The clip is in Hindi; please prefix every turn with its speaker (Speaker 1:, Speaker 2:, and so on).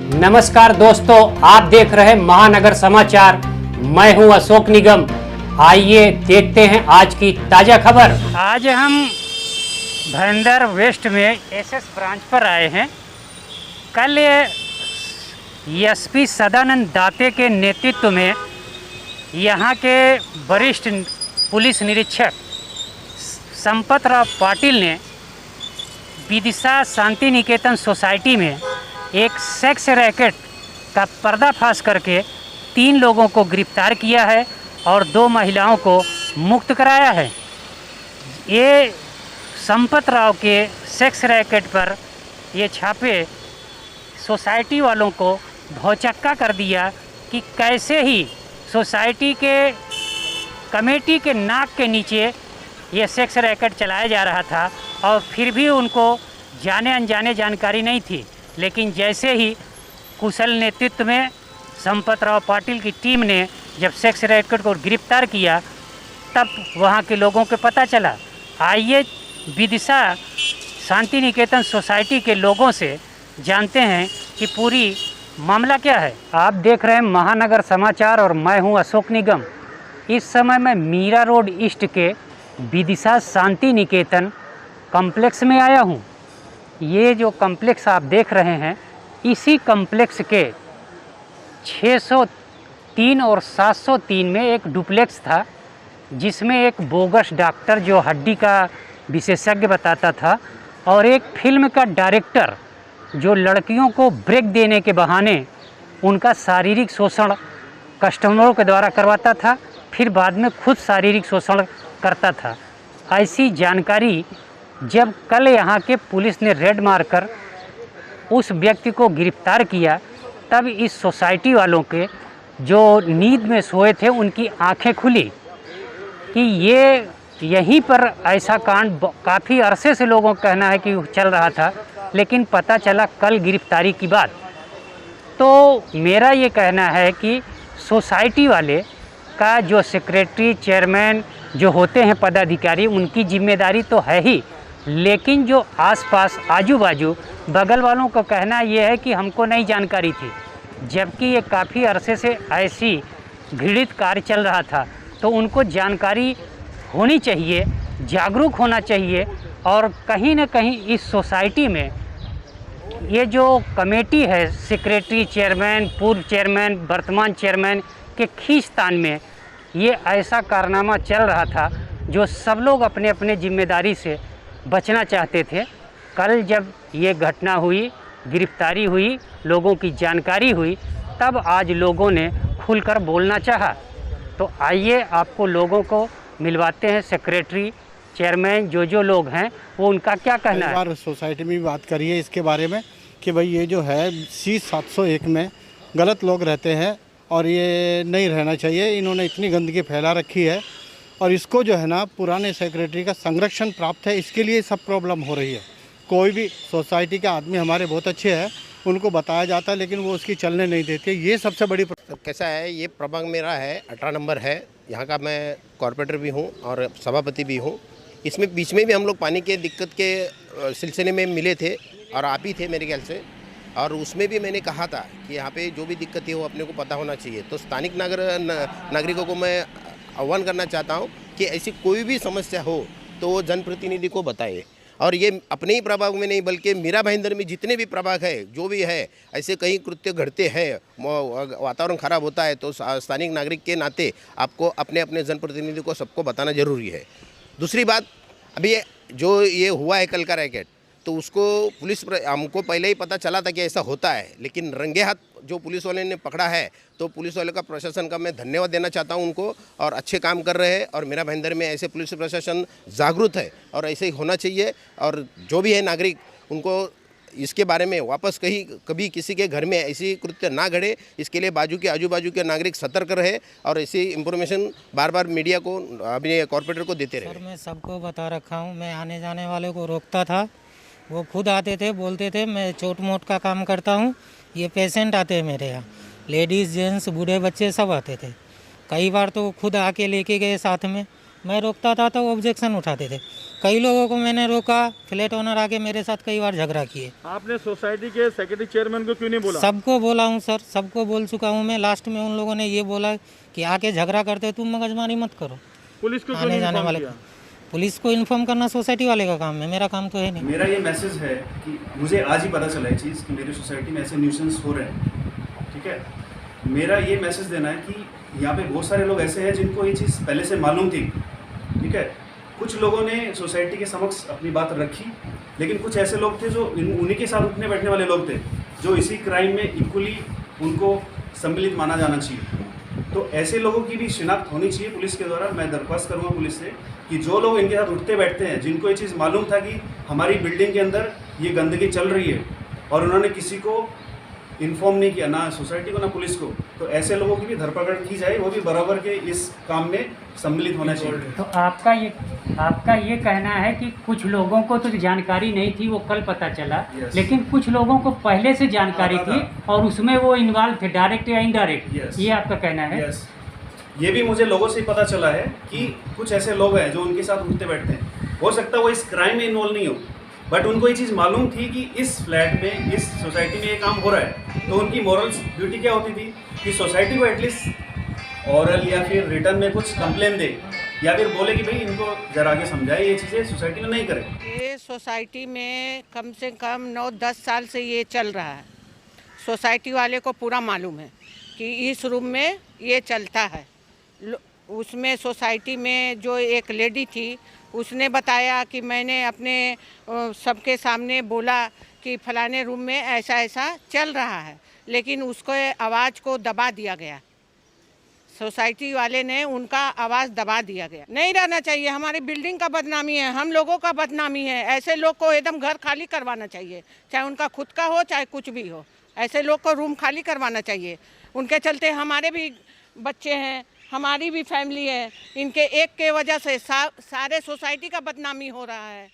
Speaker 1: नमस्कार दोस्तों, आप देख रहे हैं महानगर समाचार। मैं हूं अशोक निगम। आइए देखते हैं आज की ताजा खबर। आज हम भंडार वेस्ट में एसएस ब्रांच पर आए हैं। कल एसपी सदानंद दाते के नेतृत्व में यहां के वरिष्ठ पुलिस निरीक्षक संपतराव पाटिल ने विदिशा शांति निकेतन सोसाइटी में एक सेक्स रैकेट का पर्दाफाश करके 3 लोगों को गिरफ्तार किया है और 2 महिलाओं को मुक्त कराया है। ये संपतराव के सेक्स रैकेट पर ये छापे सोसाइटी वालों को भौचक्का कर दिया कि कैसे ही सोसाइटी के कमेटी के नाक के नीचे ये सेक्स रैकेट चलाया जा रहा था और फिर भी उनको जाने अनजाने जानकारी नहीं थी। लेकिन जैसे ही कुशल नेतृत्व में संपतराव पाटिल की टीम ने जब सेक्स रैकेट को गिरफ्तार किया तब वहाँ के लोगों को पता चला। आइए विदिशा शांति निकेतन सोसाइटी के लोगों से जानते हैं कि पूरी मामला क्या है। आप देख रहे हैं महानगर समाचार और मैं हूं अशोक निगम। इस समय मैं मीरा रोड ईस्ट के विदिशा शांति निकेतन कॉम्प्लेक्स में आया हूं। ये जो कॉम्प्लेक्स आप देख रहे हैं, इसी कॉम्प्लेक्स के 603 और 703 में एक डुप्लेक्स था, जिसमें एक बोगस डॉक्टर जो हड्डी का विशेषज्ञ बताता था और एक फिल्म का डायरेक्टर जो लड़कियों को ब्रेक देने के बहाने उनका शारीरिक शोषण कस्टमरों के द्वारा करवाता था, फिर बाद में खुद शारीरिक शोषण करता था। ऐसी जानकारी जब कल यहाँ के पुलिस ने रेड मारकर उस व्यक्ति को गिरफ्तार किया, तब इस सोसाइटी वालों के जो नींद में सोए थे उनकी आंखें खुली कि ये यहीं पर ऐसा कांड काफ़ी अरसे से लोगों का कहना है कि चल रहा था, लेकिन पता चला कल गिरफ्तारी की बात। तो मेरा ये कहना है कि सोसाइटी वाले का जो सेक्रेटरी चेयरमैन जो होते हैं पदाधिकारी, उनकी जिम्मेदारी तो है ही, लेकिन जो आसपास आजू बाजू बगल वालों का कहना यह है कि हमको नहीं जानकारी थी, जबकि ये काफ़ी अरसे से ऐसी घृणित कार्य चल रहा था। तो उनको जानकारी होनी चाहिए, जागरूक होना चाहिए। और कहीं ना कहीं इस सोसाइटी में ये जो कमेटी है, सेक्रेटरी चेयरमैन, पूर्व चेयरमैन, वर्तमान चेयरमैन के खींचतान में ये ऐसा कारनामा चल रहा था जो सब लोग अपने अपने जिम्मेदारी से बचना चाहते थे। कल जब ये घटना हुई, गिरफ्तारी हुई, लोगों की जानकारी हुई, तब आज लोगों ने खुलकर बोलना चाहा। तो आइए आपको लोगों को मिलवाते हैं, सेक्रेटरी चेयरमैन जो लोग हैं वो उनका क्या कहना है।
Speaker 2: बार सोसाइटी में भी बात करिए इसके बारे में कि भाई ये जो है C701 में गलत लोग रहते हैं और ये नहीं रहना चाहिए। इन्होंने इतनी गंदगी फैला रखी है और इसको जो है ना पुराने सेक्रेटरी का संरक्षण प्राप्त है, इसके लिए सब प्रॉब्लम हो रही है। कोई भी सोसाइटी के आदमी हमारे बहुत अच्छे हैं, उनको बताया जाता है लेकिन वो उसकी चलने नहीं देते। ये सबसे बड़ी
Speaker 3: कैसा है, ये प्रभाग मेरा है 18 नंबर है। यहाँ का मैं कॉर्पोरेटर भी हूँ और सभापति भी हूँ। इसमें बीच में भी हम लोग पानी के दिक्कत के सिलसिले में मिले थे और आप ही थे मेरे ख्याल से, और उसमें भी मैंने कहा था कि यहाँ पे जो भी दिक्कत है वो अपने को पता होना चाहिए। तो स्थानिक नागरिकों को मैं आह्वान करना चाहता हूँ कि ऐसी कोई भी समस्या हो तो वो जनप्रतिनिधि को बताए। और ये अपने ही प्रभाग में नहीं बल्कि मीरा भाईंदर में जितने भी प्रभाग है, जो भी है, ऐसे कहीं कृत्य घटते हैं, वातावरण खराब होता है, तो स्थानिक नागरिक के नाते आपको अपने अपने जनप्रतिनिधि को सबको बताना जरूरी है। दूसरी बात, अभी जो ये हुआ है कल का रैकेट, तो उसको पुलिस हमको पहले ही पता चला था कि ऐसा होता है, लेकिन रंगे हाथ जो पुलिस वाले ने पकड़ा है, तो पुलिस वाले का प्रशासन का मैं धन्यवाद देना चाहता हूं उनको, और अच्छे काम कर रहे हैं। और मेरा भाईंदर में ऐसे पुलिस प्रशासन जागरूक है और ऐसे ही होना चाहिए। और जो भी है नागरिक, उनको इसके बारे में वापस कभी किसी के घर में ऐसी कृत्य ना घड़े, इसके लिए आजू बाजू के नागरिक सतर्क रहे और ऐसी इंफॉर्मेशन बार बार मीडिया को, अपने कॉर्पोरेटर को देते रहे।
Speaker 4: सर, मैं सबको बता रखा हूँ, मैं आने जाने वाले को रोकता था, वो खुद आते थे, बोलते थे मैं छोट मोट का काम करता हूँ। ये पेशेंट आते हैं मेरे यहाँ, लेडीज़ जेंट्स बूढ़े बच्चे सब आते थे। कई बार तो खुद आके लेके गए साथ में, मैं रोकता था तो ऑब्जेक्शन उठाते थे। कई लोगों को मैंने रोका, फ्लैट ओनर आके मेरे साथ कई बार झगड़ा किए।
Speaker 5: आपने सोसाइटी के सेक्रेटरी चेयरमैन को क्यों नहीं बोला?
Speaker 4: सबको बोला हूँ सर, सबको बोल चुका हूँ मैं। लास्ट में उन लोगों ने ये बोला कि आके झगड़ा करते तुम मगजमारी मत करो।
Speaker 5: पुलिस को क्यों
Speaker 4: आने
Speaker 5: नहीं
Speaker 4: जाने
Speaker 5: इन्फॉर्म
Speaker 4: वाले
Speaker 5: किया?
Speaker 4: पुलिस को इन्फॉर्म करना सोसाइटी वाले का काम है, मेरा काम तो है नहीं।
Speaker 6: मेरा ये मैसेज है कि मुझे आज ही पता चला है चीज़ कि मेरी सोसाइटी में ऐसे न्यूसेंस हो रहे हैं, ठीक है। मेरा ये मैसेज देना है कि यहाँ पे बहुत सारे लोग ऐसे हैं जिनको ये चीज़ पहले से मालूम थी, ठीक है। कुछ लोगों ने सोसाइटी के समक्ष अपनी बात रखी, लेकिन कुछ ऐसे लोग थे जो उन्हीं के साथ उठने बैठने वाले लोग थे, जो इसी क्राइम में इक्वली उनको सम्मिलित माना जाना चाहिए। तो ऐसे लोगों की भी शिनाख्त होनी चाहिए पुलिस के द्वारा। मैं दरख्वास्त करूँगा पुलिस से कि जो लोग इनके साथ उठते बैठते हैं, जिनको ये चीज़ मालूम था कि हमारी बिल्डिंग के अंदर ये गंदगी चल रही है और उन्होंने किसी को इन्फॉर्म नहीं किया, ना सोसाइटी को ना पुलिस को, तो ऐसे लोगों की भी धरपकड़ की जाए, वो भी बराबर के इस काम में सम्मिलित होना चाहिए।
Speaker 1: तो आपका ये कहना है कि कुछ लोगों को तो जानकारी नहीं थी, वो कल पता चला,
Speaker 6: Yes.
Speaker 1: लेकिन कुछ लोगों को पहले से जानकारी
Speaker 6: पता
Speaker 1: थी और उसमें वो इन्वॉल्व थे, डायरेक्ट या इनडायरेक्ट।
Speaker 6: Yes.
Speaker 1: ये आपका कहना है?
Speaker 6: यस, ये भी मुझे लोगों से ही पता चला है कि कुछ ऐसे लोग हैं जो उनके साथ उठते बैठते हैं। हो सकता है वो इस क्राइम में इन्वॉल्व नहीं हो, बट उनको ये चीज़ मालूम थी कि इस फ्लैट में, इस सोसाइटी में ये काम हो रहा है। तो उनकी मॉरल्स ड्यूटी क्या होती थी कि सोसाइटी को एटलीस्ट ऑरल या फिर रिटर्न में कुछ कंप्लेन दे, या फिर बोले कि भाई इनको जरा आगे समझाए, ये चीज़ें सोसाइटी में नहीं करें।
Speaker 7: ये सोसाइटी में कम से कम 9-10 साल से ये चल रहा है। सोसाइटी वाले को पूरा मालूम है कि इस रूम में ये चलता है। उसमें सोसाइटी में जो एक लेडी थी, उसने बताया कि मैंने अपने सबके सामने बोला कि फलाने रूम में ऐसा ऐसा चल रहा है, लेकिन उसको आवाज़ को दबा दिया गया। सोसाइटी वाले ने उनका आवाज़ दबा दिया गया। नहीं रहना चाहिए, हमारी बिल्डिंग का बदनामी है, हम लोगों का बदनामी है। ऐसे लोग को एकदम घर खाली करवाना चाहिए, चाहे उनका खुद का हो चाहे कुछ भी हो। ऐसे लोग को रूम खाली करवाना चाहिए। उनके चलते हमारे भी बच्चे हैं, हमारी भी फैमिली है। इनके एक के वजह से सारे सोसाइटी का बदनामी हो रहा है।